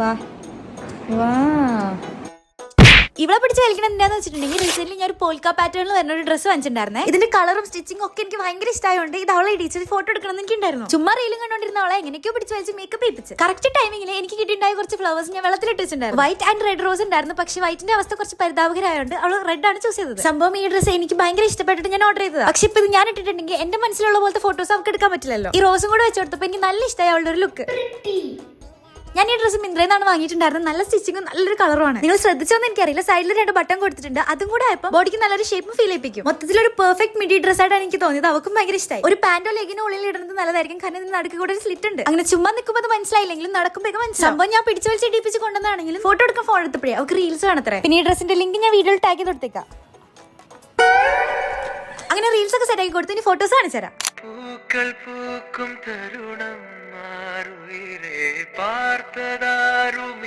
വാ വാ. ഇവിടെ പിടിച്ച് കളിക്കണം എന്താന്ന് വെച്ചിട്ടുണ്ടെങ്കിൽ റീസെന്റ് ഞാൻ ഒരു പോൾക്ക പാറ്റേണിൽ വരുന്ന ഒരു ഡ്രസ്സ് വാങ്ങിച്ചിട്ടുണ്ടായിരുന്നേ. ഇതിന്റെ കളറും സ്റ്റിച്ചിങ്ങും ഒക്കെ എനിക്ക് ഭയങ്കര ഇഷ്ടമായതുകൊണ്ട് ഇത് അവളെ ഇടിച്ച് ഫോട്ടോ എടുക്കണം എനിക്ക് ഉണ്ടായിരുന്നു. ചുമ്മാ റീലും കണ്ടോണ്ടിരുന്ന അവളെ എങ്ങനെയൊക്കെയോ പിടിച്ച് വലിച്ച് മേക്കപ്പ് ചെയ്യിപ്പിച്ച് കറക്റ്റ് ടൈമിംഗിൽ എനിക്ക് കിട്ടിയിട്ടുണ്ടായ കുറച്ച് ഫ്ലവേഴ്സ് ഞാൻ വെള്ളത്തിലിട്ട് വെച്ചിട്ടുണ്ടായിരുന്നു. വൈറ്റ് ആൻഡ് റെഡ് റോസ് ഉണ്ടായിരുന്നു. പക്ഷേ വൈറ്റിന്റെ അവസ്ഥ കുറച്ച് പരിതാപകരമായതുകൊണ്ട് അവൾ റെഡ് ആണ് ചൂസ് ചെയ്തത്. സംഭവം ഈ ഡ്രസ്സ് എനിക്ക് ഭയങ്കര ഇഷ്ടപ്പെട്ടിട്ട് ഞാൻ ഓർഡർ ചെയ്തത്. പക്ഷെ ഇപ്പൊ ഇത് ഞാൻ ഇട്ടിട്ടുണ്ടെങ്കിൽ എന്റെ മനസ്സിലുള്ള പോലത്തെ ഫോട്ടോസ് അവർക്ക് എടുക്കാൻ പറ്റില്ലല്ലോ. ഈ റോസും കൂടെ വെച്ച് കൊടുത്തപ്പോൾ എനിക്ക് നല്ല ഇഷ്ടമായി അവളുടെ ഒരു ലുക്ക്. ഞാൻ ഈ ഡ്രസ്സ് മിന്ത്രയിലാണ് വാങ്ങിയിട്ടുണ്ടായിരുന്നത്. നല്ല സ്റ്റിച്ചിങ്ങും നല്ലൊരു കളറുമാണ്. നിങ്ങൾ ശ്രദ്ധിച്ചോന്ന് എനിക്കറിയില്ല. സൈഡിൽ 2 ബട്ടൺ കൊടുത്തിട്ടുണ്ട്. അതും കൂടെ ആയപ്പോൾ ബോഡിക്ക് നല്ലൊരു ഷേപ്പും ഫീൽ ചെയ്യിപ്പിക്കും. മൊത്തത്തിലൊരു പെർഫെക്റ്റ് മിഡി ഡ്രസ് ആയിട്ടാണ് എനിക്ക് തോന്നിയത്. അവക്കും ഭയങ്കര ഇഷ്ടമായി. ഒരു പാന്റോ ലെഗിനോ ഉള്ളിൽ ഇടുന്നത് നല്ലതായിരിക്കും. കാരണം ഇതിന് നടുക്ക് കൂടെ ഒരു സ്ലിറ്റ് ഉണ്ട്. അങ്ങനെ ചുമ്മാ നിൽക്കുമ്പോൾ അത് മനസ്സിലായില്ലെങ്കിലും നടക്കുമ്പോൾ മനസ്സിലാവും. സംഭവം ഞാൻ പിടിച്ചു വലിച്ച് ഇടിപ്പിച്ച് കൊണ്ടുവന്നാണെങ്കിലും ഫോട്ടോ എടുക്കാൻ ഫോൺ എടുത്തപ്പോഴേ അവർക്ക് റീൽസ് കാണത്രേ. പിന്നെ ഈ ഡ്രസ്സിന്റെ ലിങ്ക് ഞാൻ വീഡിയോയിൽ ടാഗ് ചെയ്ത് കൊടുത്തേക്കാം. അങ്ങനെ റീൽസ് ഒക്കെ സെറ്റ് ആക്കി കൊടുത്ത് ഇനി ഫോട്ടോസ് കാണിച്ചു തരാം. പൂക്കൾ പൂക്കും തരുണം മാറുവിരേ പാർത്തതാരും